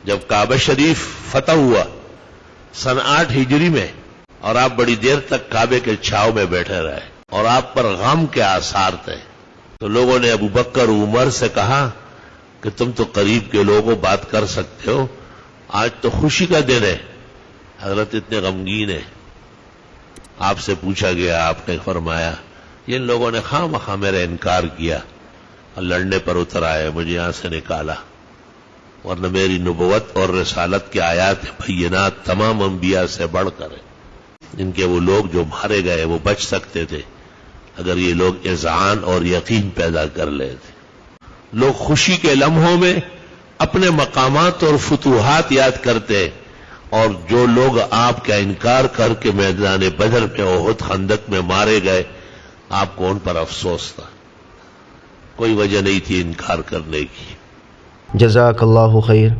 جب کعبہ شریف فتح ہوا سن 8 ہجری میں، اور آپ بڑی دیر تک کعبے کے چھاؤ میں بیٹھے رہے اور آپ پر غم کے آثار تھے، تو لوگوں نے ابو بکر عمر سے کہا کہ تم تو قریب کے لوگوں بات کر سکتے ہو، آج تو خوشی کا دن ہے، حضرت اتنے غمگین ہیں۔ آپ سے پوچھا گیا، آپ نے فرمایا جن لوگوں نے خواہ مخواہ میرا انکار کیا اور لڑنے پر اتر آئے، مجھے یہاں سے نکالا، ورنہ میری نبوت اور رسالت کے آیات بینات تمام انبیاء سے بڑھ کر ہیں، جن کے وہ لوگ جو مارے گئے وہ بچ سکتے تھے اگر یہ لوگ اذعان اور یقین پیدا کر لیتے۔ لوگ خوشی کے لمحوں میں اپنے مقامات اور فتوحات یاد کرتے، اور جو لوگ آپ کا انکار کر کے میدان بدر میں احد خندق میں مارے گئے، آپ کو ان پر افسوس تھا، کوئی وجہ نہیں تھی انکار کرنے کی۔ جزاک اللہ خیر۔